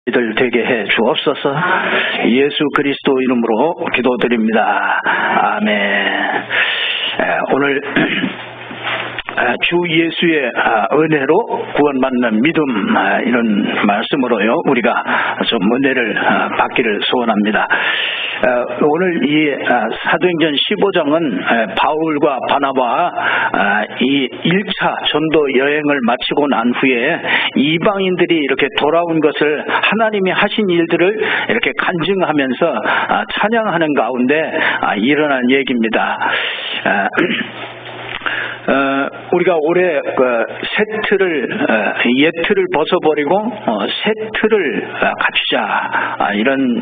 이들 되게 해 주옵소서. 예수 그리스도 이름으로 기도드립니다. 아멘. 오늘 주 예수의 은혜로 구원받는 믿음, 이런 말씀으로요 우리가 좀 은혜를 받기를 소원합니다. 오늘 이 사도행전 15장은 바울과 바나바가 이 1차 전도 여행을 마치고 난 후에 이방인들이 이렇게 돌아온 것을 하나님이 하신 일들을 이렇게 간증하면서 찬양하는 가운데 일어난 얘기입니다. 우리가 올해 새 틀을 벗어버리고 새 틀을 갖추자, 이런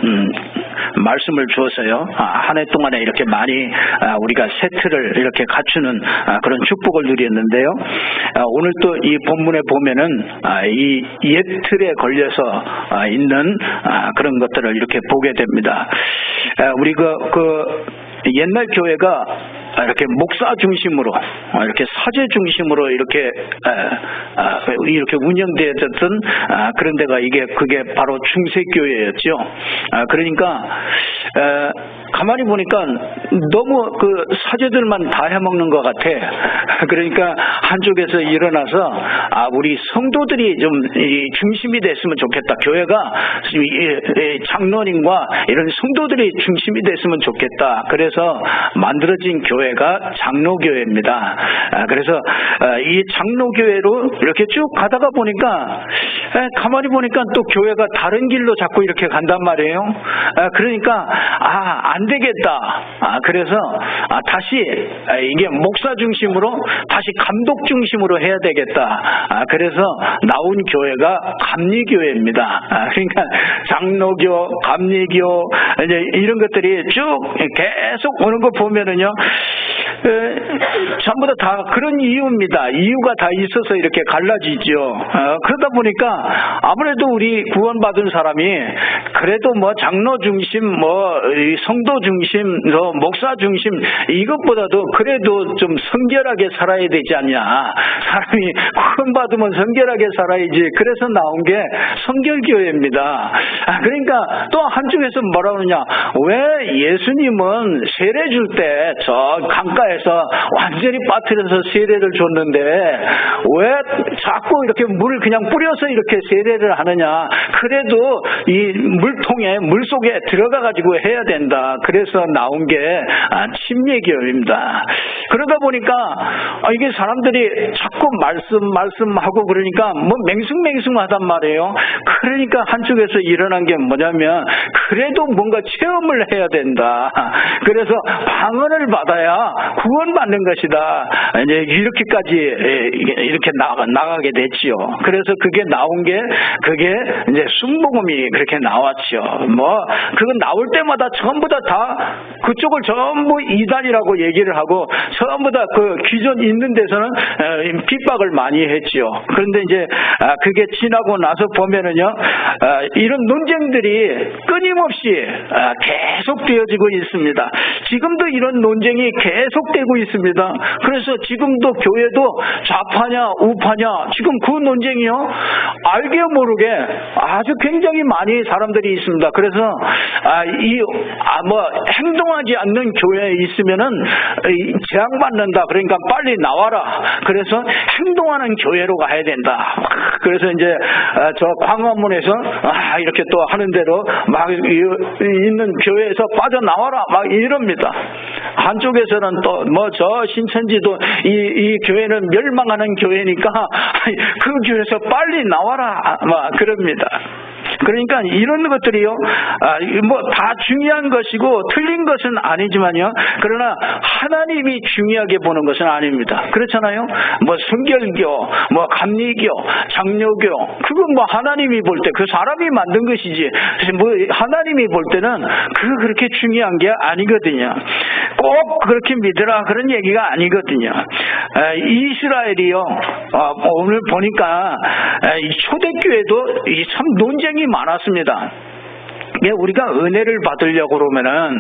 말씀을 주었어요. 한 해 동안에 이렇게 많이 우리가 새 틀을 이렇게 갖추는 그런 축복을 누렸는데요. 오늘 또 이 본문에 보면은 이 옛 틀에 걸려서 있는 그런 것들을 이렇게 보게 됩니다. 우리 옛날 교회가 이렇게 목사 중심으로, 이렇게 사제 중심으로 이렇게 운영되었던 그런 데가 그게 바로 중세교회였죠. 그러니까 가만히 보니까 너무 그 사제들만 다 해먹는 것 같아. 그러니까 한쪽에서 일어나서 우리 성도들이 좀 중심이 됐으면 좋겠다. 교회가 장로님과 이런 성도들이 중심이 됐으면 좋겠다. 그래서 만들어진 교회가 장로교회입니다. 그래서 이 장로교회로 이렇게 쭉 가다가 보니까 가만히 보니까 또 교회가 다른 길로 자꾸 이렇게 간단 말이에요. 그러니까 안 되겠다. 그래서 다시 이게 목사 중심으로 다시 감독 중심으로 해야 되겠다. 그래서 나온 교회가 감리교회입니다. 그러니까 장로교, 감리교 이제 이런 것들이 쭉 계속 오는 거 보면은요, 전부 다 그런 이유입니다. 이유가 다 있어서 이렇게 갈라지죠. 그러다 보니까 아무래도 우리 구원받은 사람이 그래도 뭐 장로 중심, 성도 중심, 목사 중심, 이것보다도 그래도 좀 성결하게 살아야 되지 않냐. 사람이 구원받으면 성결하게 살아야지. 그래서 나온 게 성결교회입니다. 그러니까 또 한쪽에서 뭐라 그러냐, 왜 예수님은 세례 줄 때 저 강가에서 완전히 빠뜨려서 세례를 줬는데 왜 자꾸 이렇게 물을 그냥 뿌려서 이렇게 세례를 하느냐. 그래도 이 물통에, 물 속에 들어가 가지고 해야 된다. 그래서 나온 게 침례교회입니다. 그러다 보니까 이게 사람들이 자꾸 말씀하고 그러니까 뭐 맹숭맹숭하단 말이에요. 그러니까 한쪽에서 일어난 게 뭐냐면, 그래도 뭔가 체험을 해야 된다. 그래서 방언을 받아야 구원받는 것이다. 이제 이렇게까지 이렇게 나가게 됐지요. 그래서 그게 나온 게 그게 이제 순복음이 그렇게 나왔죠. 그건 나올 때마다 전부 다 그쪽을 전부 이단이라고 얘기를 하고 전부 다 그 기존 있는 데서는 핍박을 많이 했지요. 그런데 이제 그게 지나고 나서 보면은요, 이런 논쟁들이 끊임없이 계속 되어지고 있습니다. 지금도 이런 논쟁이 계속되고 있습니다. 그래서 지금도 교회도 좌파냐 우파냐 지금 그 논쟁이요, 알게 모르게 아주 굉장히 많이 사람들이 있습니다. 그래서 행동하지 않는 교회에 있으면은 재앙받는다. 그러니까 빨리 나와라. 그래서 행동하는 교회로 가야 된다. 그래서 이제 저 광화문에서 이렇게 또 하는 대로 막 있는 교회에서 빠져나와라 막 이럽니다. 한쪽에서는 또 저 신천지도 이 교회는 멸망하는 교회니까 그 교회에서 빨리 나와라 막 그럽니다. 그러니까 이런 것들이요, 다 중요한 것이고 틀린 것은 아니지만요, 그러나 하나님이 중요하게 보는 것은 아닙니다. 그렇잖아요. 순결교, 감리교, 장로교, 그건 하나님이 볼 때 그 사람이 만든 것이지, 하나님이 볼 때는 그렇게 중요한 게 아니거든요. 꼭 그렇게 믿으라 그런 얘기가 아니거든요. 이스라엘이요, 오늘 보니까 초대교회도 참 논쟁이 많았습니다. 우리가 은혜를 받으려고 그러면은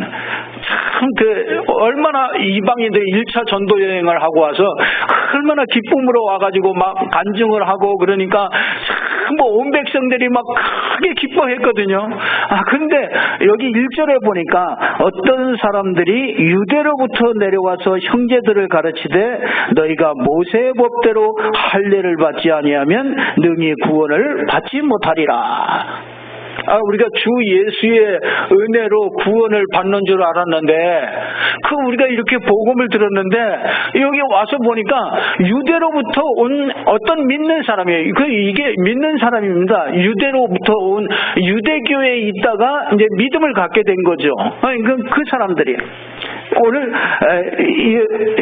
참 얼마나 이방인들이 1차 전도 여행을 하고 와서 얼마나 기쁨으로 와가지고 막 간증을 하고 그러니까 참 뭐 온 백성들이 막 크게 기뻐했거든요. 근데 여기 1절에 보니까 어떤 사람들이 유대로부터 내려와서 형제들을 가르치되 너희가 모세의 법대로 할례를 받지 아니하면 능히 구원을 받지 못하리라. 우리가 주 예수의 은혜로 구원을 받는 줄 알았는데, 우리가 이렇게 복음을 들었는데, 여기 와서 보니까 유대로부터 온 어떤 믿는 사람이에요. 이게 믿는 사람입니다. 유대로부터 온 유대교에 있다가 이제 믿음을 갖게 된 거죠. 그 사람들이. 오늘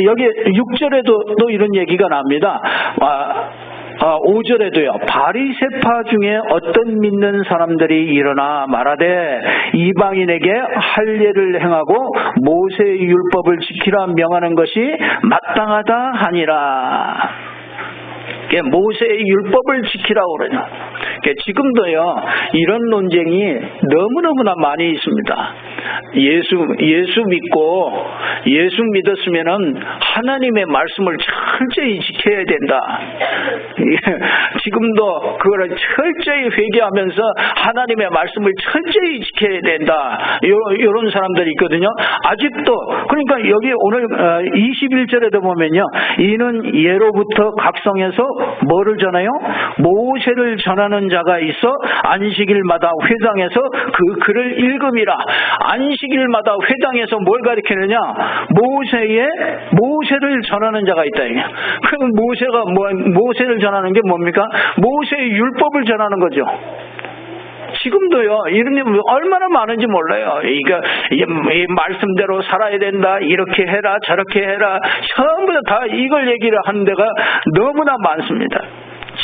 여기 6절에도 또 이런 얘기가 납니다. 5절에도요. 바리새파 중에 어떤 믿는 사람들이 일어나 말하되 이방인에게 할례를 행하고 모세의 율법을 지키라 명하는 것이 마땅하다 하니라. 모세의 율법을 지키라고 그러죠. 지금도요, 이런 논쟁이 너무너무나 많이 있습니다. 예수 믿고, 예수 믿었으면은 하나님의 말씀을 철저히 지켜야 된다. 지금도 그거를 철저히 회개하면서 하나님의 말씀을 철저히 지켜야 된다. 이런 사람들이 있거든요. 아직도, 그러니까 여기 오늘 21절에도 보면요. 이는 예로부터 각성에서 뭐를 전해요? 모세를 전하는 자가 있어 안식일마다 회당에서 그 글을 읽음이라. 안식일마다 회당에서 뭘 가르치느냐? 모세를 전하는 자가 있다. 그럼 모세를 전하는 게 뭡니까? 모세의 율법을 전하는 거죠. 지금도요, 이런 게 얼마나 많은지 몰라요. 이 말씀대로 살아야 된다, 이렇게 해라, 저렇게 해라, 전부 다 이걸 얘기를 하는 데가 너무나 많습니다.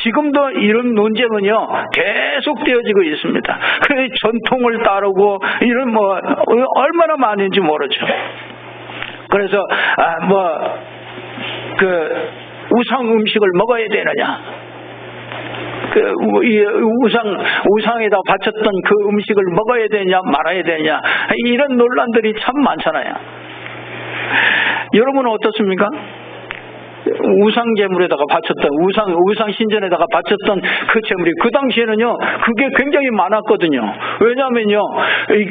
지금도 이런 논쟁은요, 계속 되어지고 있습니다. 그 전통을 따르고, 이런 얼마나 많은지 모르죠. 그래서, 우상 음식을 먹어야 되느냐. 우상에다 바쳤던 그 음식을 먹어야 되냐 말아야 되냐, 이런 논란들이 참 많잖아요. 여러분은 어떻습니까? 우상 제물에다가 바쳤던, 우상 신전에다가 바쳤던 그 제물이 그 당시에는요, 그게 굉장히 많았거든요. 왜냐하면요, 이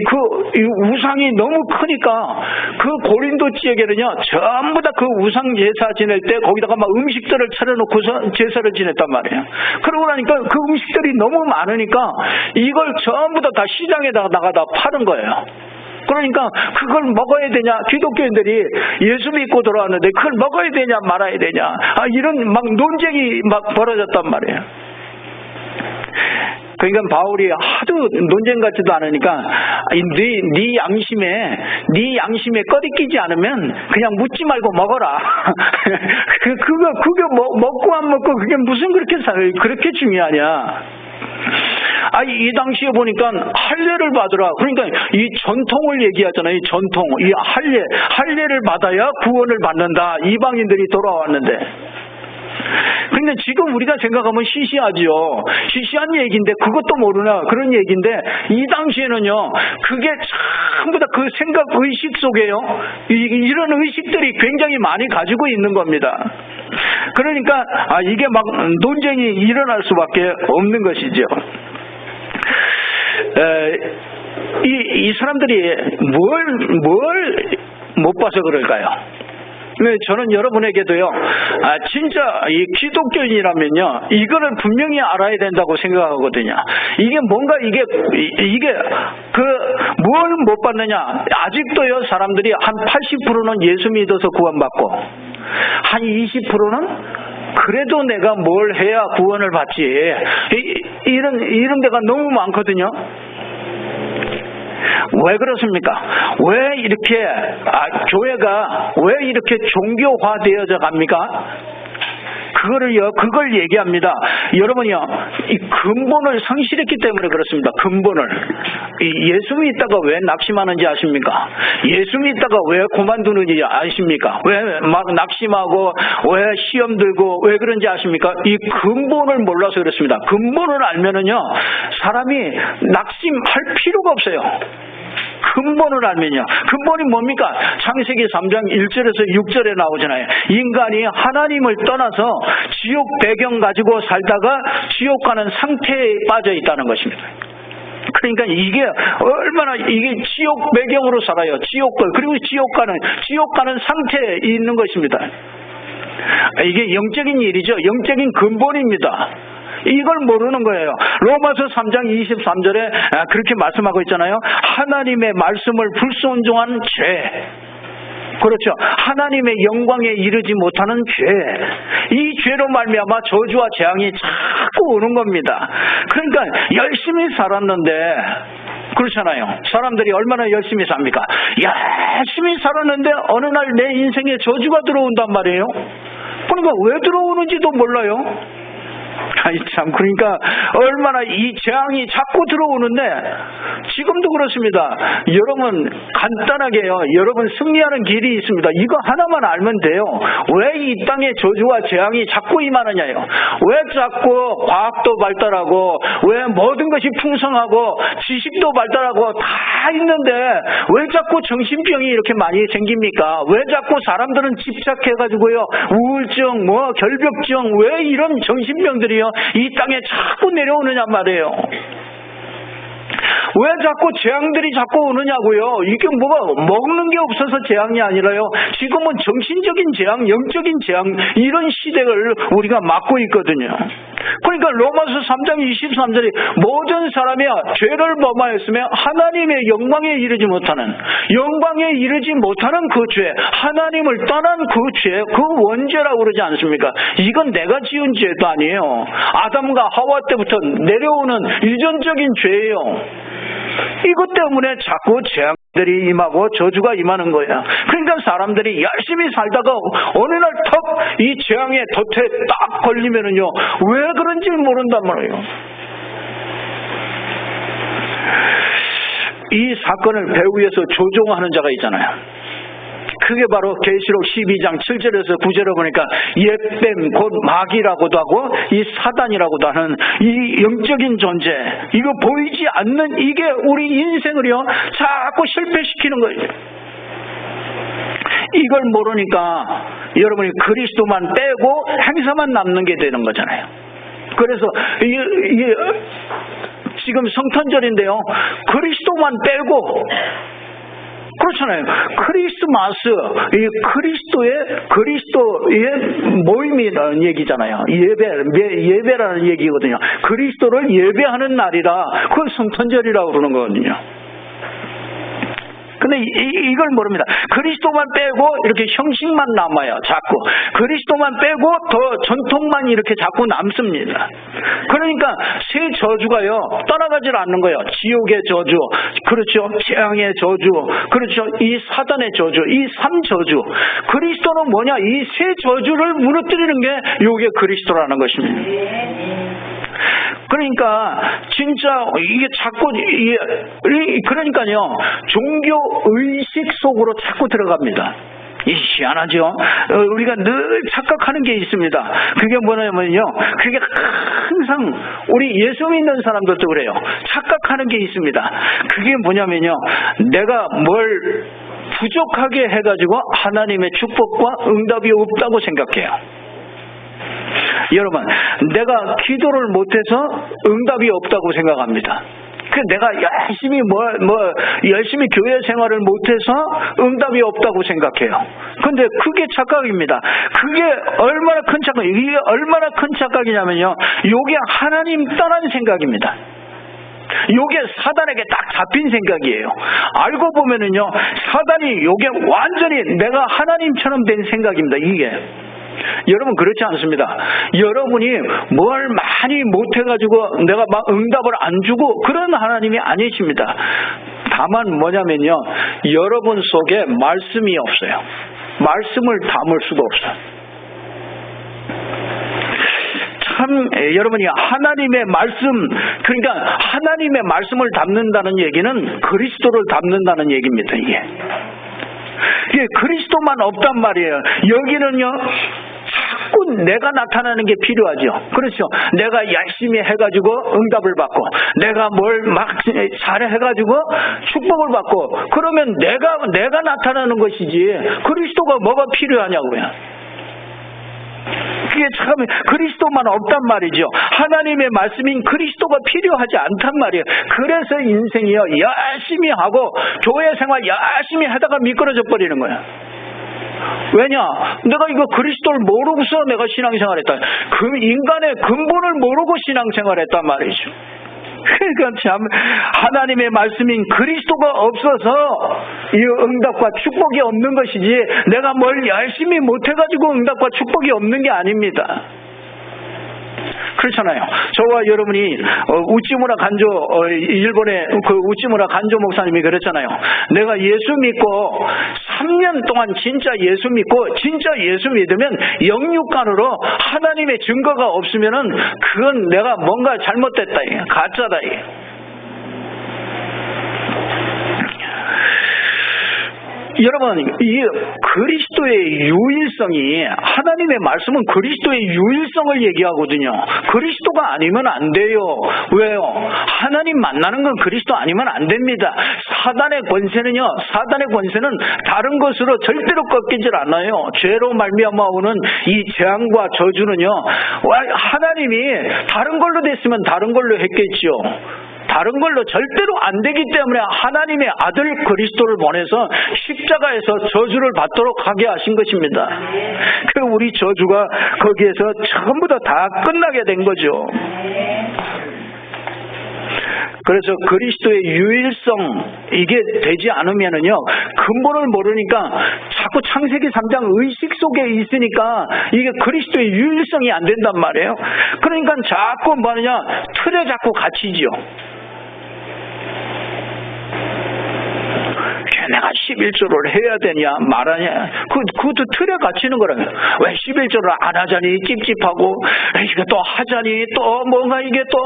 우상이 너무 크니까 그 고린도 지역에는요, 전부 다 그 우상 제사 지낼 때 거기다가 막 음식들을 차려놓고서 제사를 지냈단 말이에요. 그러고 나니까 그 음식들이 너무 많으니까 이걸 전부 다 시장에다가 나가다 파는 거예요. 그러니까 그걸 먹어야 되냐, 기독교인들이 예수 믿고 들어왔는데 그걸 먹어야 되냐 말아야 되냐, 이런 막 논쟁이 막 벌어졌단 말이에요. 그러니까 바울이 하도 논쟁 같지도 않으니까 네 양심에 꺼리끼지 않으면 그냥 묻지 말고 먹어라. 그거 먹고 안 먹고 그게 무슨 그렇게 중요하냐. 이 당시에 보니까 할례를 받으라. 그러니까 이 전통을 얘기하잖아요. 이 전통, 이 할례를 받아야 구원을 받는다. 이방인들이 돌아왔는데. 근데 지금 우리가 생각하면 시시하죠. 시시한 얘기인데 그것도 모르나 그런 얘기인데, 이 당시에는요, 그게 전부 다 그 생각 의식 속에요, 이런 의식들이 굉장히 많이 가지고 있는 겁니다. 그러니까 이게 막 논쟁이 일어날 수밖에 없는 것이죠. 이 사람들이 뭘 못 봐서 그럴까요? 저는 여러분에게도요, 진짜 이 기독교인이라면요, 이거를 분명히 알아야 된다고 생각하거든요. 이게 뭔가 이게 뭘 못 받느냐? 아직도요, 사람들이 한 80%는 예수 믿어서 구원받고, 한 20%는 그래도 내가 뭘 해야 구원을 받지. 이런 데가 너무 많거든요. 왜 그렇습니까? 왜 이렇게 교회가 왜 이렇게 종교화되어져 갑니까? 그걸 얘기합니다. 여러분이요, 이 근본을 상실했기 때문에 그렇습니다. 근본을. 예수 믿다가 왜 낙심하는지 아십니까? 예수 믿다가 왜 그만두는지 아십니까? 왜 막 낙심하고 왜 시험 들고 왜 그런지 아십니까? 이 근본을 몰라서 그렇습니다. 근본을 알면은요, 사람이 낙심할 필요가 없어요. 근본을 알면요. 근본이 뭡니까? 창세기 3장 1절에서 6절에 나오잖아요. 인간이 하나님을 떠나서 지옥 배경 가지고 살다가 지옥 가는 상태에 빠져 있다는 것입니다. 그러니까 이게 얼마나 이게 지옥 배경으로 살아요. 그리고 지옥 가는 상태에 있는 것입니다. 이게 영적인 일이죠. 영적인 근본입니다. 이걸 모르는 거예요. 로마서 3장 23절에 그렇게 말씀하고 있잖아요. 하나님의 말씀을 불순종한 죄. 그렇죠. 하나님의 영광에 이르지 못하는 죄. 이 죄로 말미암아 저주와 재앙이 자꾸 오는 겁니다. 그러니까 열심히 살았는데 그렇잖아요. 사람들이 얼마나 열심히 삽니까? 열심히 살았는데 어느 날 내 인생에 저주가 들어온단 말이에요. 그러니까 왜 들어오는지도 몰라요. 아이 참, 그러니까 얼마나 이 재앙이 자꾸 들어오는데 지금도 그렇습니다. 여러분 간단하게요. 여러분 승리하는 길이 있습니다. 이거 하나만 알면 돼요. 왜 이 땅에 저주와 재앙이 자꾸 임하느냐요. 왜 자꾸 과학도 발달하고 왜 모든 것이 풍성하고 지식도 발달하고 다 있는데 왜 자꾸 정신병이 이렇게 많이 생깁니까? 왜 자꾸 사람들은 집착해가지고요 우울증 결벽증 왜 이런 정신병들이요 이 땅에 자꾸 내려오느냐 말이에요. 왜 자꾸 재앙들이 자꾸 오느냐고요. 이게 뭐가 먹는 게 없어서 재앙이 아니라요. 지금은 정신적인 재앙, 영적인 재앙 이런 시대를 우리가 맞고 있거든요. 그러니까 로마서 3장 23절이 모든 사람이 죄를 범하였으며 하나님의 영광에 이르지 못하는 그 죄, 하나님을 떠난 그 죄, 그 원죄라고 그러지 않습니까? 이건 내가 지은 죄도 아니에요. 아담과 하와 때부터 내려오는 유전적인 죄예요. 이것 때문에 자꾸 재앙들이 임하고 저주가 임하는 거예요. 그러니까 사람들이 열심히 살다가 어느 날 턱 이 재앙의 덫에 딱 걸리면은요 왜 그런지 모른단 말이에요. 이 사건을 배후에서 조종하는 자가 있잖아요. 그게 바로 계시록 12장 7절에서 9절에 보니까 옛뱀 곧 마귀라고도 하고 이 사단이라고도 하는 이 영적인 존재, 이거 보이지 않는 이게 우리 인생을요 자꾸 실패시키는 거예요. 이걸 모르니까 여러분이 그리스도만 빼고 행사만 남는 게 되는 거잖아요. 그래서 이게 지금 성탄절인데요 그리스도만 빼고 그렇잖아요. 크리스마스, 그리스도의 모임이라는 얘기잖아요. 예배라는 얘기거든요. 그리스도를 예배하는 날이라 그걸 성탄절이라고 그러는 거거든요. 근데 이걸 모릅니다. 그리스도만 빼고 이렇게 형식만 남아요. 자꾸 그리스도만 빼고 더 전통만 이렇게 자꾸 남습니다. 그러니까 새 저주가요 떠나가질 않는 거예요. 지옥의 저주, 그렇죠. 재앙의 저주, 그렇죠. 이 사단의 저주, 이 삼저주. 그리스도는 뭐냐? 이 새 저주를 무너뜨리는 게 요게 그리스도라는 것입니다. 그러니까 진짜 이게 자꾸 그러니까요 종교 의식 속으로 자꾸 들어갑니다. 희한하죠. 우리가 늘 착각하는 게 있습니다. 그게 뭐냐면요 그게 항상 우리 예수 믿는 사람들도 그래요. 착각하는 게 있습니다. 그게 뭐냐면요 내가 뭘 부족하게 해가지고 하나님의 축복과 응답이 없다고 생각해요. 여러분, 내가 기도를 못해서 응답이 없다고 생각합니다. 내가 열심히 교회 생활을 못해서 응답이 없다고 생각해요. 근데 그게 착각입니다. 그게 얼마나 큰 이게 얼마나 큰 착각이냐면요. 요게 하나님 떠난 생각입니다. 요게 사단에게 딱 잡힌 생각이에요. 알고 보면은요, 사단이 요게 완전히 내가 하나님처럼 된 생각입니다. 이게. 여러분 그렇지 않습니다. 여러분이 뭘 많이 못해가지고 내가 막 응답을 안 주고 그런 하나님이 아니십니다. 다만 뭐냐면요 여러분 속에 말씀이 없어요. 말씀을 담을 수도 없어요. 참 여러분이 하나님의 말씀, 그러니까 하나님의 말씀을 담는다는 얘기는 그리스도를 담는다는 얘기입니다. 이게 그리스도만 없단 말이에요. 여기는요 자꾸 내가 나타나는 게 필요하죠. 그렇죠. 내가 열심히 해가지고 응답을 받고, 내가 뭘 막 잘해가지고 축복을 받고, 그러면 내가 나타나는 것이지 그리스도가 뭐가 필요하냐고요. 그게 참 그리스도만 없단 말이죠. 하나님의 말씀인 그리스도가 필요하지 않단 말이에요. 그래서 인생이요, 열심히 하고 교회 생활 열심히 하다가 미끄러져 버리는 거야. 왜냐? 내가 이거 그리스도를 모르고서 내가 신앙생활했다. 그 인간의 근본을 모르고 신앙생활했단 말이죠. 그러니까 참 하나님의 말씀인 그리스도가 없어서 이 응답과 축복이 없는 것이지, 내가 뭘 열심히 못해가지고 응답과 축복이 없는 게 아닙니다. 그렇잖아요. 저와 여러분이 우찌무라 간조, 일본의 그 우찌무라 간조 목사님이 그랬잖아요. 내가 예수 믿고 3년 동안 진짜 예수 믿고 진짜 예수 믿으면 영육간으로 하나님의 증거가 없으면은 그건 내가 뭔가 잘못됐다, 가짜다. 여러분, 이 그리스도의 유일성이, 하나님의 말씀은 그리스도의 유일성을 얘기하거든요. 그리스도가 아니면 안 돼요. 왜요? 하나님 만나는 건 그리스도 아니면 안 됩니다. 사단의 권세는요, 사단의 권세는 다른 것으로 절대로 꺾이질 않아요. 죄로 말미암아 오는 이 재앙과 저주는요, 하나님이 다른 걸로 됐으면 다른 걸로 했겠죠. 다른 걸로 절대로 안 되기 때문에 하나님의 아들 그리스도를 보내서 십자가에서 저주를 받도록 하게 하신 것입니다. 그 우리 저주가 거기에서 전부 다 끝나게 된 거죠. 그래서 그리스도의 유일성, 이게 되지 않으면은요, 근본을 모르니까 자꾸 창세기 3장 의식 속에 있으니까 이게 그리스도의 유일성이 안 된단 말이에요. 그러니까 자꾸 뭐냐, 틀에 자꾸 갇히죠. 내가 11조를 해야 되냐 말하냐, 그것도 틀에 갇히는 거라면, 왜 11조를 안 하자니 찝찝하고, 이게 또 하자니 또 뭔가 이게 또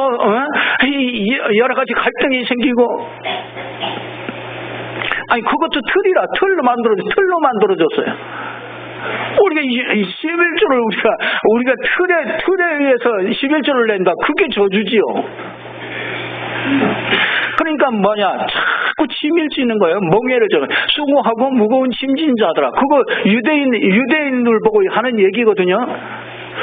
여러 가지 갈등이 생기고, 아니 그것도 틀이라, 틀로 만들어졌어요. 우리가 11조를 우리가 틀에 의해서 11조를 낸다, 그게 저주지요. 그러니까 뭐냐, 자꾸 짐을 지는 거예요. 멍에를 져. 수고하고 무거운 짐진 자들아. 그거 유대인들 보고 하는 얘기거든요.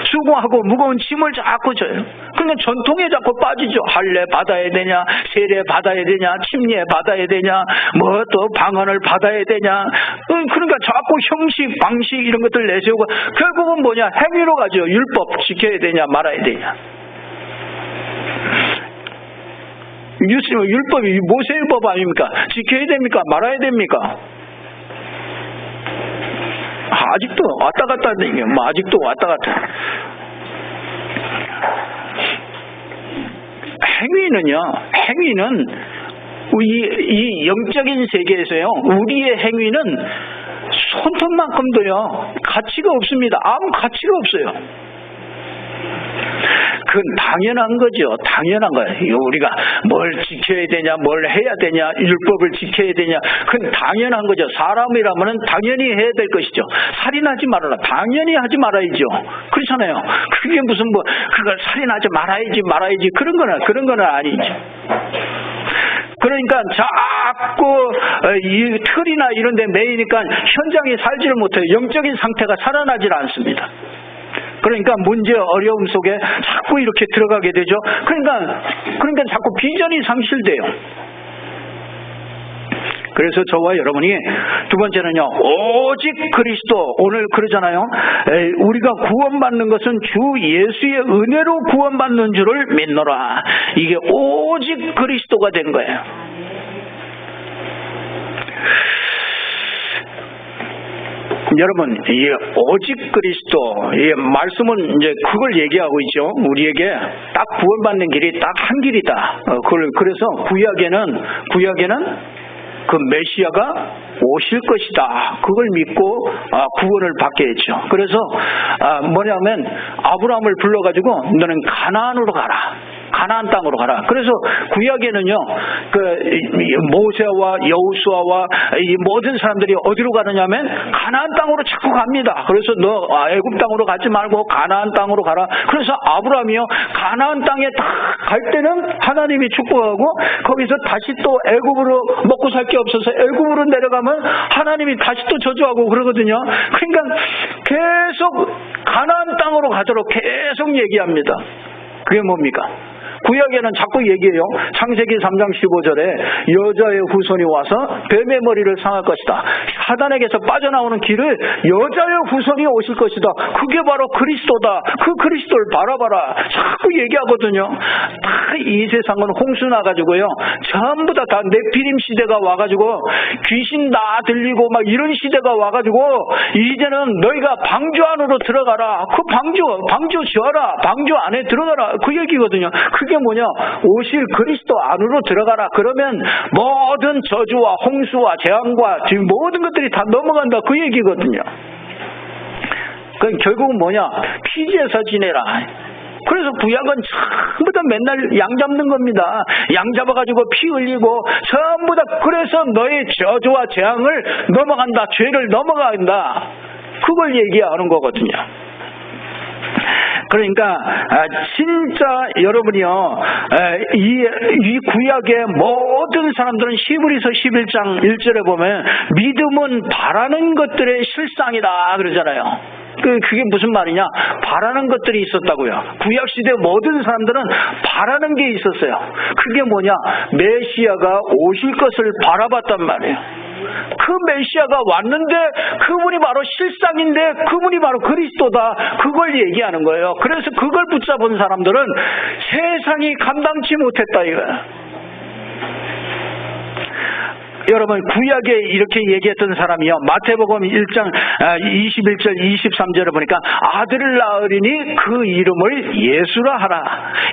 수고하고 무거운 짐을 자꾸 져요. 그러니까 전통에 자꾸 빠지죠. 할례 받아야 되냐, 세례 받아야 되냐, 침례 받아야 되냐, 뭐 또 방언을 받아야 되냐. 그러니까 자꾸 형식, 방식 이런 것들 내세우고, 결국은 뭐냐, 행위로 가죠. 율법 지켜야 되냐 말아야 되냐. 율법이 모세율법 아닙니까? 지켜야 됩니까? 말아야 됩니까? 아직도 왔다 갔다 하는, 아직도 왔다 갔다. 행위는 이 영적인 세계에서요, 우리의 행위는 손톱만큼도요 가치가 없습니다. 아무 가치가 없어요. 그건 당연한 거죠. 당연한 거예요. 우리가 뭘 지켜야 되냐, 뭘 해야 되냐, 율법을 지켜야 되냐, 그건 당연한 거죠. 사람이라면 당연히 해야 될 것이죠. 살인하지 말아라, 당연히 하지 말아야죠. 그렇잖아요. 그게 무슨 그걸 살인하지 말아야지 그런 거는 아니죠. 그러니까 자꾸 이 틀이나 이런 데 매이니까 현장에 살지를 못해요. 영적인 상태가 살아나질 않습니다. 그러니까 문제, 어려움 속에 자꾸 이렇게 들어가게 되죠. 그러니까 자꾸 비전이 상실돼요. 그래서 저와 여러분이 두 번째는요, 오직 그리스도, 오늘 그러잖아요. 우리가 구원받는 것은 주 예수의 은혜로 구원받는 줄을 믿노라. 이게 오직 그리스도가 된 거예요. 여러분, 이 오직 그리스도, 이 말씀은 이제 그걸 얘기하고 있죠. 우리에게 딱 구원받는 길이 딱 한 길이다. 그래서 구약에는 그 메시아가 오실 것이다. 그걸 믿고 구원을 받게 했죠. 그래서 뭐냐면 아브라함을 불러가지고 너는 가나안으로 가라. 가나안 땅으로 가라. 그래서 구약에는요, 그 모세와 여호수아와 이 모든 사람들이 어디로 가느냐면 가나안 땅으로 자꾸 갑니다. 그래서 너 애굽 땅으로 가지 말고 가나안 땅으로 가라. 그래서 아브라함이요, 가나안 땅에 다 갈 때는 하나님이 축복하고 거기서 다시 또 애굽으로 먹고 살 게 없어서 애굽으로 내려가면 하나님이 다시 또 저주하고 그러거든요. 그러니까 계속 가나안 땅으로 가도록 계속 얘기합니다. 그게 뭡니까? 구약에는 자꾸 얘기해요. 창세기 3장 15절에 여자의 후손이 와서 뱀의 머리를 상할 것이다. 사단에게서 빠져나오는 길을 여자의 후손이 오실 것이다. 그게 바로 그리스도다. 그 그리스도를 바라봐라. 자꾸 얘기하거든요. 다 이 세상은 홍수 나가지고요, 전부 다 네피림 시대가 와가지고 귀신 다 들리고 막 이런 시대가 와가지고 이제는 너희가 방주 안으로 들어가라. 그 방주 지어라. 방주 안에 들어가라. 그 얘기거든요. 그게 뭐냐? 오실 그리스도 안으로 들어가라. 그러면 모든 저주와 홍수와 재앙과 지금 모든 것들이 다 넘어간다. 그 얘기거든요. 그럼 결국은 뭐냐? 피제사 지내라. 그래서 구약은 전부 다 맨날 양 잡는 겁니다. 양 잡아가지고 피 흘리고 전부 다, 그래서 너의 저주와 재앙을 넘어간다. 죄를 넘어간다. 그걸 얘기하는 거거든요. 그러니까 진짜 여러분이요, 이 구약의 모든 사람들은 히브리서 11장 1절에 보면 믿음은 바라는 것들의 실상이다 그러잖아요. 그게 무슨 말이냐? 바라는 것들이 있었다고요. 구약시대 모든 사람들은 바라는 게 있었어요. 그게 뭐냐? 메시아가 오실 것을 바라봤단 말이에요. 그 메시아가 왔는데 그분이 바로 실상인데 그분이 바로 그리스도다. 그걸 얘기하는 거예요. 그래서 그걸 붙잡은 사람들은 세상이 감당치 못했다 이거야. 여러분, 구약에 이렇게 얘기했던 사람이요, 마태복음 1장 21절 23절에 보니까 아들을 낳으리니 그 이름을 예수라 하라.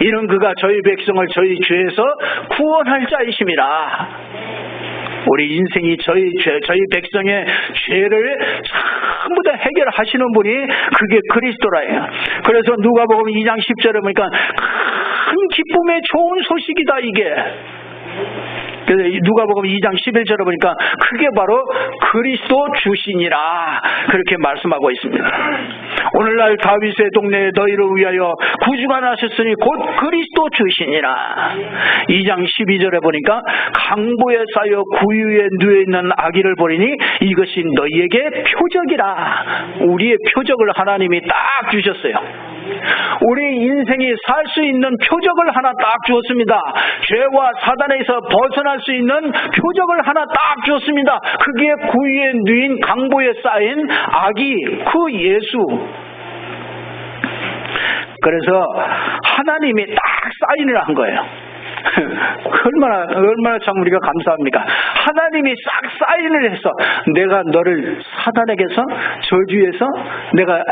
이는 그가 저희 백성을 저희 죄에서 구원할 자이심이라. 우리 인생이 저희 백성의 죄를 전부 다 해결하시는 분이 그게 그리스도라예요. 그래서 누가복음 2장 10절에 보니까 큰 기쁨의 좋은 소식이다 이게. 그래서 누가복음 2장 11절에 보니까 그게 바로 그리스도 주시니라 그렇게 말씀하고 있습니다. 오늘날 다윗의 동네에 너희를 위하여 구주가 나셨으니 곧 그리스도 주시니라. 2장 12절에 보니까 강보에 쌓여 구유에 누워있는 아기를 보리니 이것이 너희에게 표적이라. 우리의 표적을 하나님이 딱 주셨어요. 우리 인생이 살 수 있는 표적을 하나 딱 주었습니다. 죄와 사단에서 벗어날 수 있는 표적을 하나 딱 주었습니다. 그게 구유에 누인 강보에 쌓인 아기, 그 예수. 그래서 하나님이 딱 사인을 한 거예요. 얼마나 참 우리가 감사합니까? 하나님이 싹 사인을 해서 내가 너를 사단에게서 저주에서 내가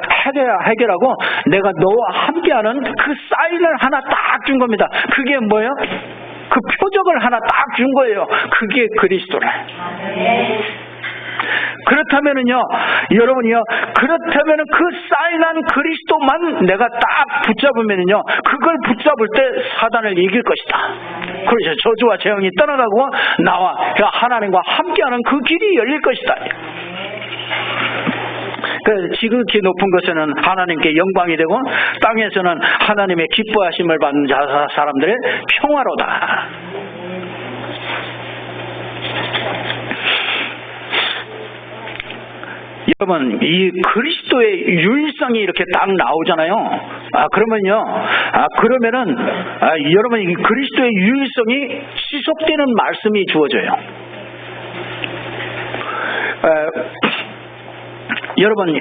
해결하고 내가 너와 함께하는 그 사인을 하나 딱 준 겁니다. 그게 뭐예요? 그 표적을 하나 딱 준 거예요. 그게 그리스도라. 그렇다면은요, 여러분이요, 그렇다면은 그 사인한 그리스도만 내가 딱 붙잡으면은요, 그걸 붙잡을 때 사단을 이길 것이다. 그렇죠. 저주와 재앙이 떠나가고 나와 하나님과 함께하는 그 길이 열릴 것이다. 그래서 지극히 높은 것에는 하나님께 영광이 되고 땅에서는 하나님의 기뻐하심을 받는 사람들의 평화로다. 여러분, 이 그리스도의 유일성이 이렇게 딱 나오잖아요. 그러면은 여러분, 이 그리스도의 유일성이 지속되는 말씀이 주어져요. 여러분,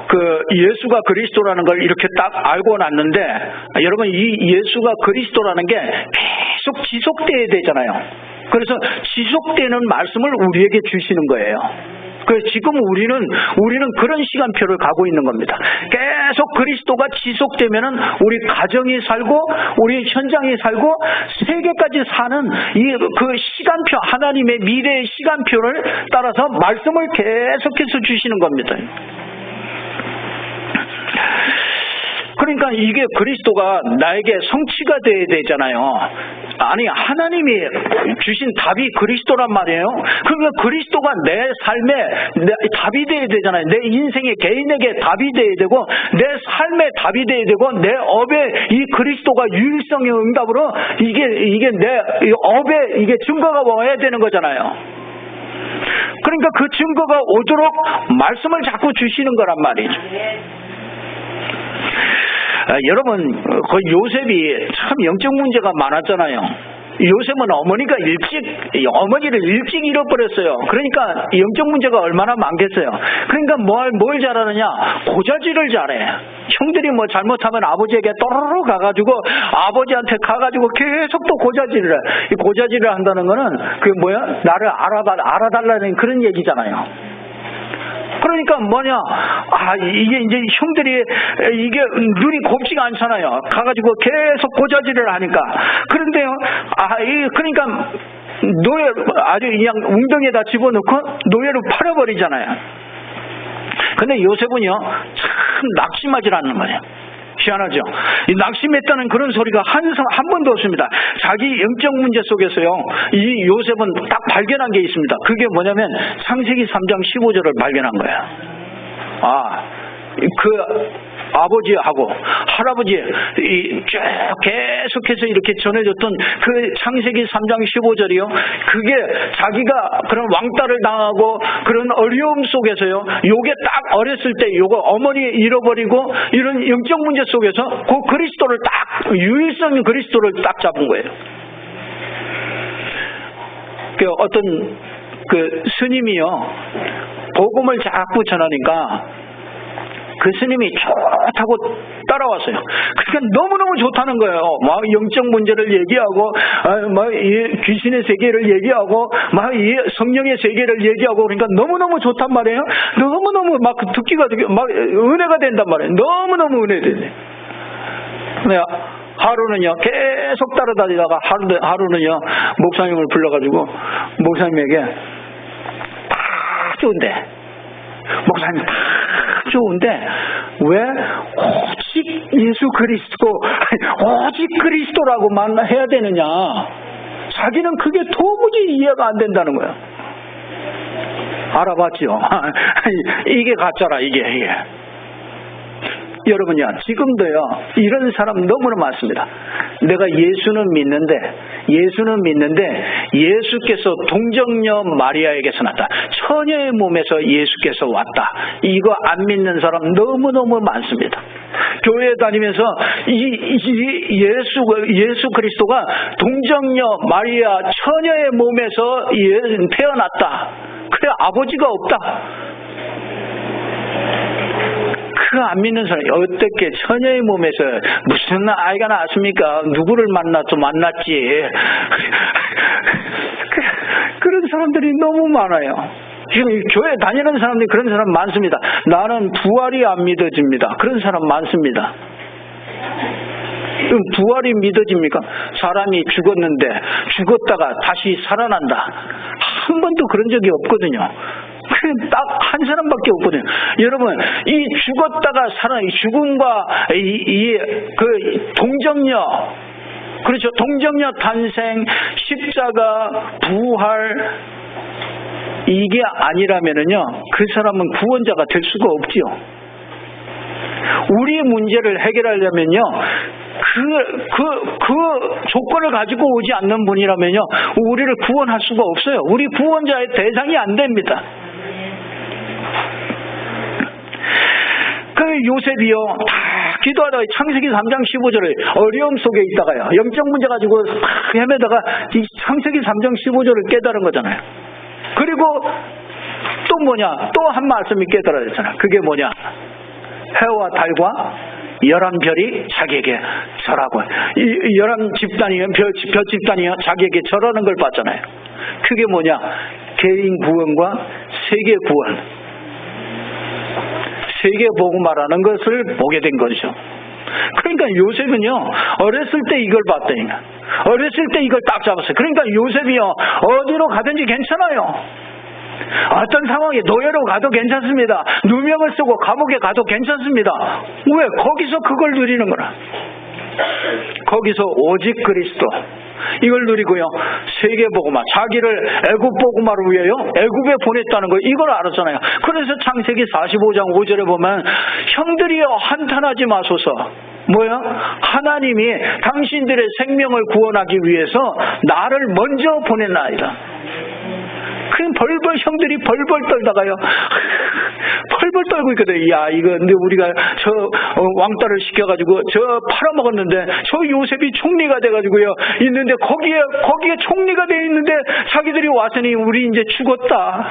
그 예수가 그리스도라는 걸 이렇게 딱 알고 났는데, 여러분, 이 예수가 그리스도라는 게 계속 지속돼야 되잖아요. 그래서 지속되는 말씀을 우리에게 주시는 거예요. 그래서 지금 우리는 그런 시간표를 가고 있는 겁니다. 계속 그리스도가 지속되면은 우리 가정이 살고 우리 현장이 살고 세계까지 사는 그 시간표, 하나님의 미래의 시간표를 따라서 말씀을 계속해서 주시는 겁니다. 그러니까 이게 그리스도가 나에게 성취가 돼야 되잖아요. 아니, 하나님이 주신 답이 그리스도란 말이에요. 그러면 그리스도가 내 삶에 답이 돼야 되잖아요. 내 인생의 개인에게 답이 돼야 되고, 내 삶에 답이 돼야 되고, 내 업에 이 그리스도가 유일성의 응답으로 이게 내 업에 이게 증거가 와야 되는 거잖아요. 그러니까 그 증거가 오도록 말씀을 자꾸 주시는 거란 말이죠. 여러분, 그 요셉이 참 영적 문제가 많았잖아요. 요셉은 어머니를 일찍 잃어버렸어요. 그러니까 영적 문제가 얼마나 많겠어요. 그러니까 뭘 잘하느냐? 고자질을 잘해. 형들이 뭐 잘못하면 아버지에게 또르르 가가지고 아버지한테 가가지고 계속 또 고자질을 해. 이 고자질을 한다는 거는 그게 뭐야? 나를 알아달라는 그런 얘기잖아요. 그러니까 이게 이제 형들이 이게 눈이 곱지가 않잖아요. 가가지고 계속 고자질을 하니까. 그런데요, 그러니까 아주 그냥 웅덩이에다 집어넣고 노예로 팔아버리잖아요. 근데 요셉은요, 참 낙심하지 않는 거예요. 희한하죠. 이 낙심했다는 그런 소리가 한 번도 없습니다. 자기 영적 문제 속에서요, 이 요셉은 딱 발견한 게 있습니다. 그게 뭐냐면 창세기 3장 15절을 발견한 거예요. 아버지하고 할아버지 쭉 계속해서 이렇게 전해줬던 그 창세기 3장 15절이요, 그게 자기가 그런 왕따를 당하고 그런 어려움 속에서요, 요게 딱 어렸을 때 요거 어머니 잃어버리고 이런 영적 문제 속에서 그 그리스도를 딱 유일성의 그리스도를 딱 잡은 거예요. 어떤 그 스님이요, 복음을 자꾸 전하니까 그 스님이 좋다고 따라왔어요. 그러니까 너무너무 좋다는 거예요. 막 영적 문제를 얘기하고, 이 귀신의 세계를 얘기하고, 이 성령의 세계를 얘기하고, 그러니까 너무너무 좋단 말이에요. 너무너무 막 듣기가 막 은혜가 된단 말이에요. 너무너무 은혜되네. 하루는요, 계속 따라다니다가 하루는요, 목사님을 불러가지고, 목사님에게 다 좋은데, 목사님 다 좋은데 왜 오직 예수 그리스도, 오직 그리스도라고만 해야 되느냐? 자기는 그게 도무지 이해가 안 된다는 거예요. 알아봤죠? 이게 가짜라, 이게. 여러분요, 지금도요, 이런 사람 너무나 많습니다. 내가 예수는 믿는데 예수께서 동정녀 마리아에게서 났다. 처녀의 몸에서 예수께서 왔다. 이거 안 믿는 사람 너무너무 많습니다. 교회 다니면서 예수 그리스도가 동정녀 마리아 처녀의 몸에서 태어났다. 그래, 아버지가 없다. 그 안 믿는 사람이 어떻게 처녀의 몸에서 무슨 아이가 나왔습니까? 누구를 만났지. 그런 사람들이 너무 많아요. 지금 교회 다니는 사람들이 그런 사람 많습니다. 나는 부활이 안 믿어집니다. 그런 사람 많습니다. 그럼 부활이 믿어집니까? 사람이 죽었다가 다시 살아난다. 한 번도 그런 적이 없거든요. 딱 한 사람밖에 없거든요. 여러분, 이 죽었다가 죽음과 그 동정녀, 그렇죠? 동정녀 탄생, 십자가, 부활, 이게 아니라면은요, 그 사람은 구원자가 될 수가 없지요. 우리의 문제를 해결하려면요, 그 조건을 가지고 오지 않는 분이라면요, 우리를 구원할 수가 없어요. 우리 구원자의 대상이 안 됩니다. 그 요셉이요, 다 기도하다가 창세기 3장 15절을 어려움 속에 있다가요, 영적 문제 가지고 헤매다가 이 창세기 3장 15절을 깨달은 거잖아요. 그리고 또 한 말씀이 깨달아졌잖아요. 그게 뭐냐? 해와 달과 11별이 자기에게 절하고, 이 11집단이요, 별 집단이요, 자기에게 절하는 걸 봤잖아요. 그게 뭐냐? 개인 구원과 세계 구원, 세계 복음화라는 것을 보게 된 거죠. 그러니까 요셉은요, 어렸을 때 이걸 봤다니까. 어렸을 때 이걸 딱 잡았어요. 그러니까 요셉이요, 어디로 가든지 괜찮아요. 어떤 상황에 노예로 가도 괜찮습니다. 누명을 쓰고 감옥에 가도 괜찮습니다. 왜? 거기서 그걸 누리는 거라. 거기서 오직 그리스도 이걸 누리고요. 세계복음화, 자기를 애굽 복음화를 위하여 애굽에 보냈다는 거 이걸 알았잖아요. 그래서 창세기 45장 5절에 보면 형들이여 한탄하지 마소서. 뭐야? 하나님이 당신들의 생명을 구원하기 위해서 나를 먼저 보냈나이다. 그냥 벌벌 형들이 벌벌 떨다가요. 벌벌 떨고 있거든. 야, 이거 근데 우리가 저 왕따를 시켜가지고 저 팔아먹었는데 저 요셉이 총리가 돼가지고요 있는데 거기에 총리가 돼 있는데 자기들이 와서니 우리 이제 죽었다.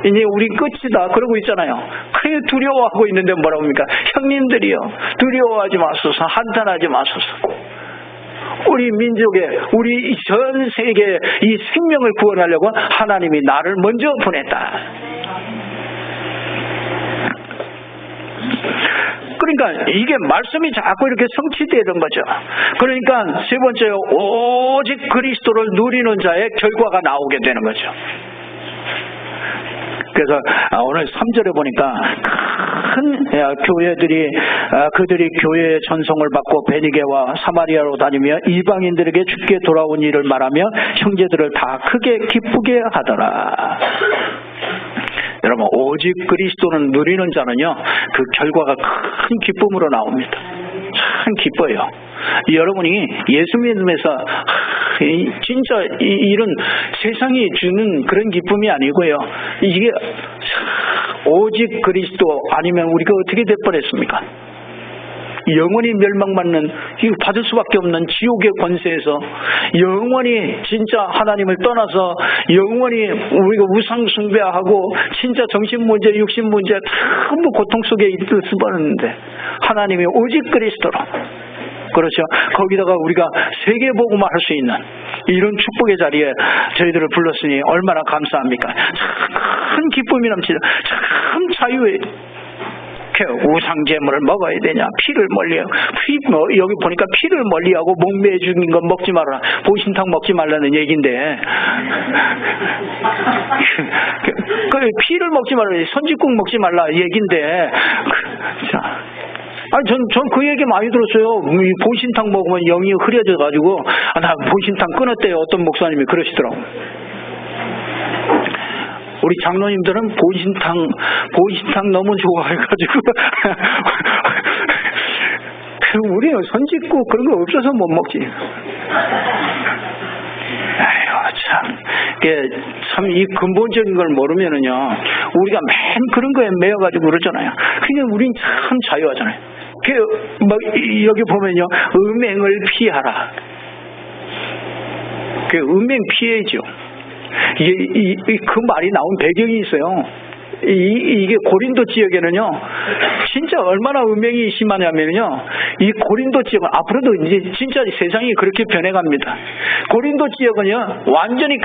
이제 우리 끝이다. 그러고 있잖아요. 그래 두려워하고 있는데 뭐라고 합니까? 형님들이요. 두려워하지 마소서. 한탄하지 마소서. 우리 민족의 우리 전 세계의 이 생명을 구원하려고 하나님이 나를 먼저 보냈다. 그러니까 이게 말씀이 자꾸 이렇게 성취되는 거죠. 그러니까 세 번째요. 오직 그리스도를 누리는 자의 결과가 나오게 되는 거죠. 그래서 오늘 3절에 보니까 큰 교회들이 그들이 교회의 전송을 받고 베니게와 사마리아로 다니며 이방인들에게 주께 돌아온 일을 말하며 형제들을 다 크게 기쁘게 하더라. 여러분 오직 그리스도는 누리는 자는요 그 결과가 큰 기쁨으로 나옵니다. 참 기뻐요. 여러분이 예수 믿으면서 진짜 이런 세상이 주는 그런 기쁨이 아니고요. 이게 오직 그리스도 아니면 우리가 어떻게 될 뻔했습니까? 영원히 멸망받는 이거 받을 수밖에 없는 지옥의 권세에서 영원히 진짜 하나님을 떠나서 영원히 우리가 우상 숭배하고 진짜 정신문제 육신문제 전부 고통 속에 있을 수밖에 하나님이 오직 그리스도로 그렇죠. 거기다가 우리가 세계복음화 할 수 있는 이런 축복의 자리에 저희들을 불렀으니 얼마나 감사합니까. 참 기쁨이 넘치죠. 참 자유에 우상제물을 먹어야 되냐, 피를 멀리하고 여기 보니까 피를 멀리하고 목매해 죽인 건 먹지 마라, 보신탕 먹지 말라는 얘기인데 그 피를 먹지 말라, 선지국 먹지 말라 얘기인데 자. 아니, 전 그 얘기 많이 들었어요. 보신탕 먹으면 영이 흐려져가지고, 나 보신탕 끊었대요. 어떤 목사님이 그러시더라고. 우리 장로님들은 보신탕 너무 좋아해가지고, 우리는 선짓국 그런 거 없어서 못 먹지. 아이고, 참, 이 근본적인 걸 모르면은요, 우리가 맨 그런 거에 매여가지고 그러잖아요. 그러니까 우린 참 자유하잖아요. 여기 보면요, 음행을 피하라. 음행 피해죠. 그 말이 나온 배경이 있어요. 이게 고린도 지역에는요, 진짜 얼마나 음행이 심하냐면요, 이 고린도 지역은 앞으로도 이제 진짜 세상이 그렇게 변해갑니다. 고린도 지역은요, 완전히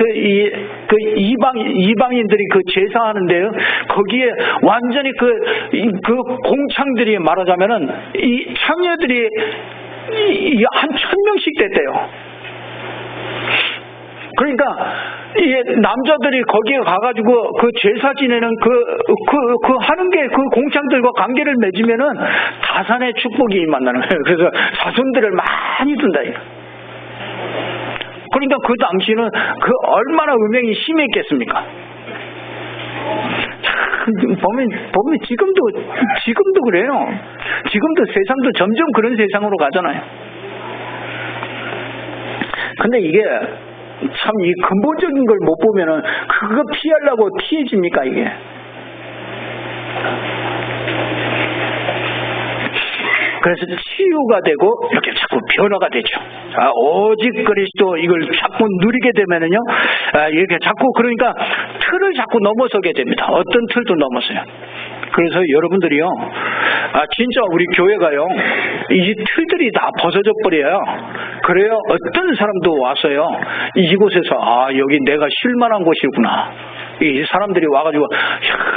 이방인들이 그 제사하는데요, 거기에 완전히 그 공창들이 말하자면은 이 창녀들이 한 1000명씩 됐대요. 그러니까 이 남자들이 거기에 가가지고 그 제사 지내는 하는 게 그 공창들과 관계를 맺으면은 다산의 축복이 만나는 거예요. 그래서 자손들을 많이 둔다. 그러니까 그 당시는 그 얼마나 음행이 심했겠습니까? 보면 지금도 그래요. 지금도 세상도 점점 그런 세상으로 가잖아요. 근데 이게 참 이 근본적인 걸 못 보면은 그거 피하려고 피해집니까 이게? 그래서 치유가 되고 이렇게 자꾸 변화가 되죠. 오직 그리스도 이걸 자꾸 누리게 되면은요, 이렇게 자꾸 그러니까 틀을 자꾸 넘어서게 됩니다. 어떤 틀도 넘어서요. 그래서 여러분들이요, 진짜 우리 교회가요, 이 틀들이 다 벗어져 버려요. 그래요, 어떤 사람도 와서요, 이곳에서 여기 내가 쉴만한 곳이구나. 이 사람들이 와가지고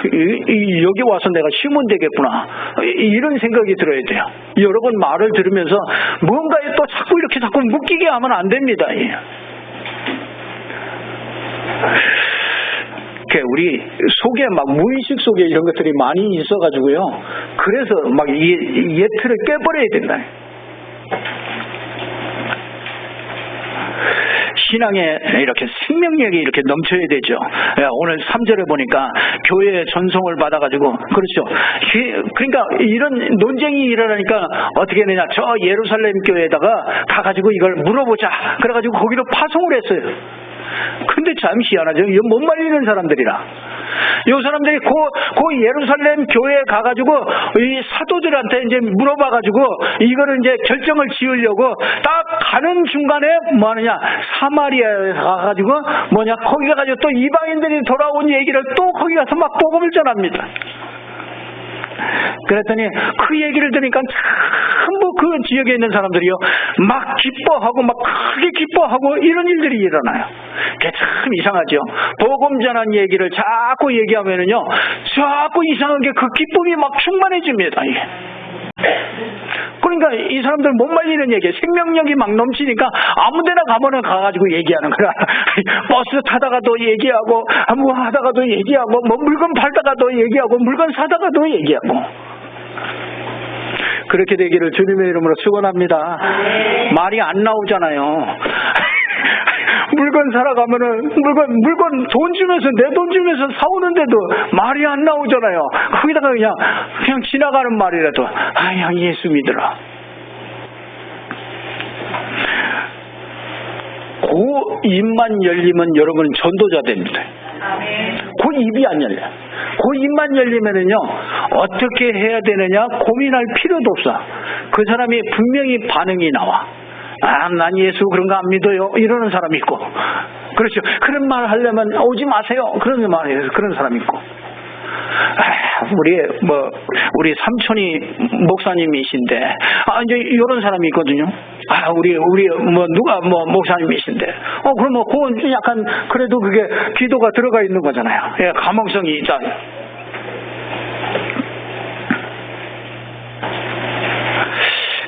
여기 와서 내가 쉬면 되겠구나, 이런 생각이 들어야 돼요. 여러 번 말을 들으면서 뭔가에 또 자꾸 묶이게 하면 안 됩니다. 이렇게 우리 속에 막 무의식 속에 이런 것들이 많이 있어가지고요. 그래서 막 이 예틀을 깨버려야 된다. 신앙에 이렇게 생명력이 이렇게 넘쳐야 되죠. 오늘 3절에 보니까 교회의 전송을 받아가지고, 그렇죠. 그러니까 이런 논쟁이 일어나니까 어떻게 되냐. 저 예루살렘 교회에다가 가가지고 이걸 물어보자. 그래가지고 거기로 파송을 했어요. 근데 참 희한하죠. 이거 못 말리는 사람들이라. 이 사람들이 그 예루살렘 교회에 가가지고 이 사도들한테 이제 물어봐가지고 이거를 이제 결정을 지으려고 딱 가는 중간에 뭐 하느냐, 사마리아에 가가지고 뭐냐, 거기 가가지고 또 이방인들이 돌아온 얘기를 또 거기 가서 막 복음을 전합니다. 그랬더니 그 얘기를 들으니까 전부 그 지역에 있는 사람들이요 막 기뻐하고 막 크게 기뻐하고 이런 일들이 일어나요. 그게 참 이상하죠. 복음 전한 얘기를 자꾸 얘기하면은요 자꾸 이상하게 그 기쁨이 막 충만해집니다. 이게. 그러니까 이 사람들 못 말리는 얘기, 생명력이 막 넘치니까 아무데나 가면은 가가지고 얘기하는 거야. 버스 타다가도 얘기하고, 뭐 하다가도 얘기하고, 뭐 물건 팔다가도 얘기하고, 물건 사다가도 얘기하고. 그렇게 되기를 주님의 이름으로 축원합니다. 말이 안 나오잖아요. 물건 사러 가면은 물건 돈 주면서, 내 돈 주면서 사오는데도 말이 안 나오잖아요. 거기다가 그냥 지나가는 말이라도 그냥 예수 믿으라. 그 입만 열리면 여러분은 전도자 됩니다. 그 입이 안 열려. 그 입만 열리면은요 어떻게 해야 되느냐 고민할 필요도 없어. 그 사람이 분명히 반응이 나와. 난 예수 그런 거 안 믿어요. 이러는 사람이 있고. 그렇죠. 그런 말 하려면 오지 마세요. 그런 말이에요. 그런 사람이 있고. 우리 삼촌이 목사님이신데, 이제 이런 사람이 있거든요. 우리 누가 목사님이신데, 그러면 그건 약간 그래도 그게 기도가 들어가 있는 거잖아요. 예, 가망성이 있잖아요.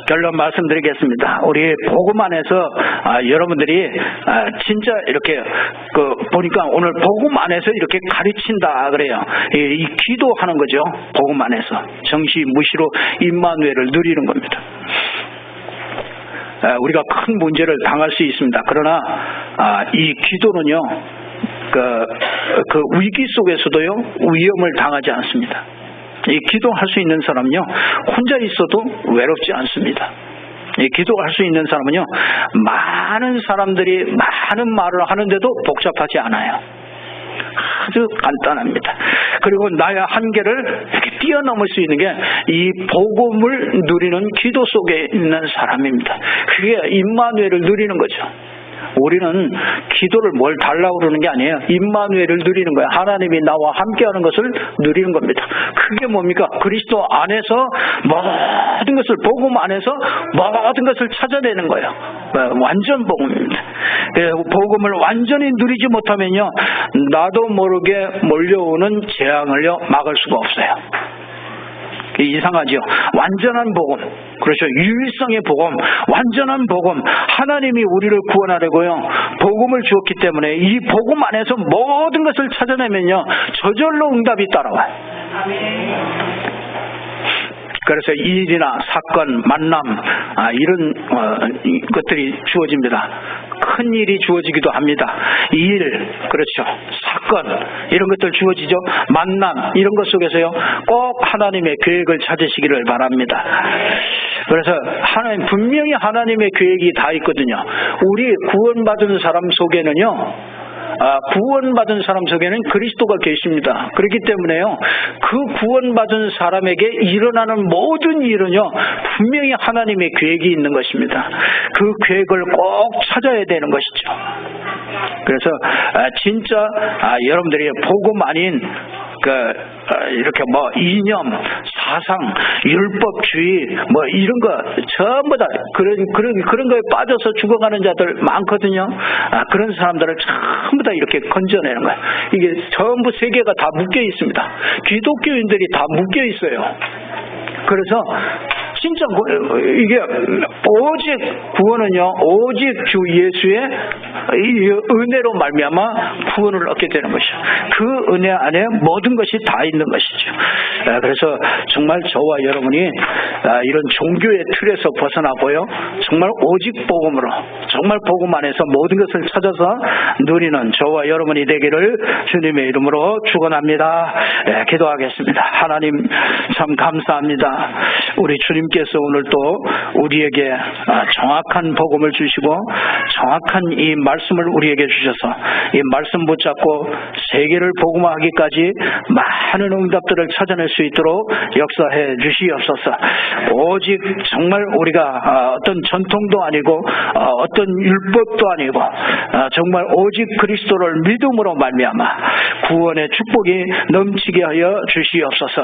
결론 말씀드리겠습니다. 우리 복음 안에서 여러분들이 진짜 이렇게 보니까 오늘 복음 안에서 이렇게 가르친다 그래요. 이 기도하는 거죠. 복음 안에서 정시무시로 임마누엘을 누리는 겁니다. 우리가 큰 문제를 당할 수 있습니다. 그러나 이 기도는요, 그 위기 속에서도요 위험을 당하지 않습니다. 이 기도할 수 있는 사람은요 혼자 있어도 외롭지 않습니다. 이 기도할 수 있는 사람은요 많은 사람들이 많은 말을 하는데도 복잡하지 않아요. 아주 간단합니다. 그리고 나의 한계를 이렇게 뛰어넘을 수 있는 게 이 복음을 누리는 기도 속에 있는 사람입니다. 그게 임마누엘을 누리는 거죠. 우리는 기도를 뭘 달라고 그러는 게 아니에요. 임마누엘을 누리는 거예요. 하나님이 나와 함께하는 것을 누리는 겁니다. 그게 뭡니까? 그리스도 안에서 모든 것을, 복음 안에서 모든 것을 찾아내는 거예요. 완전 복음입니다. 복음을 완전히 누리지 못하면요 나도 모르게 몰려오는 재앙을요 막을 수가 없어요. 이상하죠. 완전한 복음, 그렇죠. 유일성의 복음, 완전한 복음, 하나님이 우리를 구원하려고요 복음을 주었기 때문에 이 복음 안에서 모든 것을 찾아내면요 저절로 응답이 따라와요. 그래서 일이나 사건, 만남 이런 것들이 주어집니다. 큰 일이 주어지기도 합니다. 일, 그렇죠. 사건 이런 것들 주어지죠. 만남 이런 것 속에서요 꼭 하나님의 계획을 찾으시기를 바랍니다. 그래서 분명히 하나님의 계획이 다 있거든요. 우리 구원받은 사람 속에는요 구원받은 사람 속에는 그리스도가 계십니다. 그렇기 때문에요 그 구원받은 사람에게 일어나는 모든 일은요 분명히 하나님의 계획이 있는 것입니다. 그 계획을 꼭 찾아야 되는 것이죠. 그래서 진짜 여러분들이 복음 아닌 이렇게 이념, 사상, 율법주의 이런 거 전부 다 그런 거에 빠져서 죽어가는 자들 많거든요. 그런 사람들을 전부 다 이렇게 건져내는 거예요. 이게 전부 세계가 다 묶여 있습니다. 기독교인들이 다 묶여 있어요. 그래서 진짜 이게 오직 구원은요, 오직 주 예수의 이 은혜로 말미암아 구원을 얻게 되는 것이죠. 그 은혜 안에 모든 것이 다 있는 것이죠. 그래서 정말 저와 여러분이 이런 종교의 틀에서 벗어나고요, 정말 오직 복음으로, 정말 복음 안에서 모든 것을 찾아서 누리는 저와 여러분이 되기를 주님의 이름으로 축원합니다. 기도하겠습니다. 하나님 참 감사합니다. 우리 주님께서 오늘 또 우리에게 정확한 복음을 주시고 정확한 이 말씀을 우리에게 주셔서 이 말씀 붙잡고 세계를 복음화하기까지 많은 응답들을 찾아낼 수 있도록 역사해 주시옵소서. 오직 정말 우리가 어떤 전통도 아니고 어떤 율법도 아니고 정말 오직 그리스도를 믿음으로 말미암아 구원의 축복이 넘치게 하여 주시옵소서.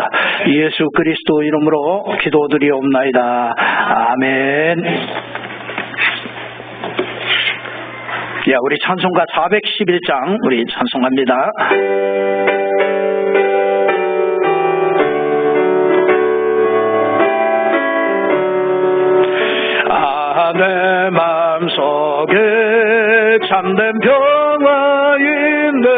예수 그리스도 이름으로 기도드리옵나이다. 아멘. 야, 우리 찬송가 411장 우리 찬송합니다. 내 마음속에 참된 평화 있네.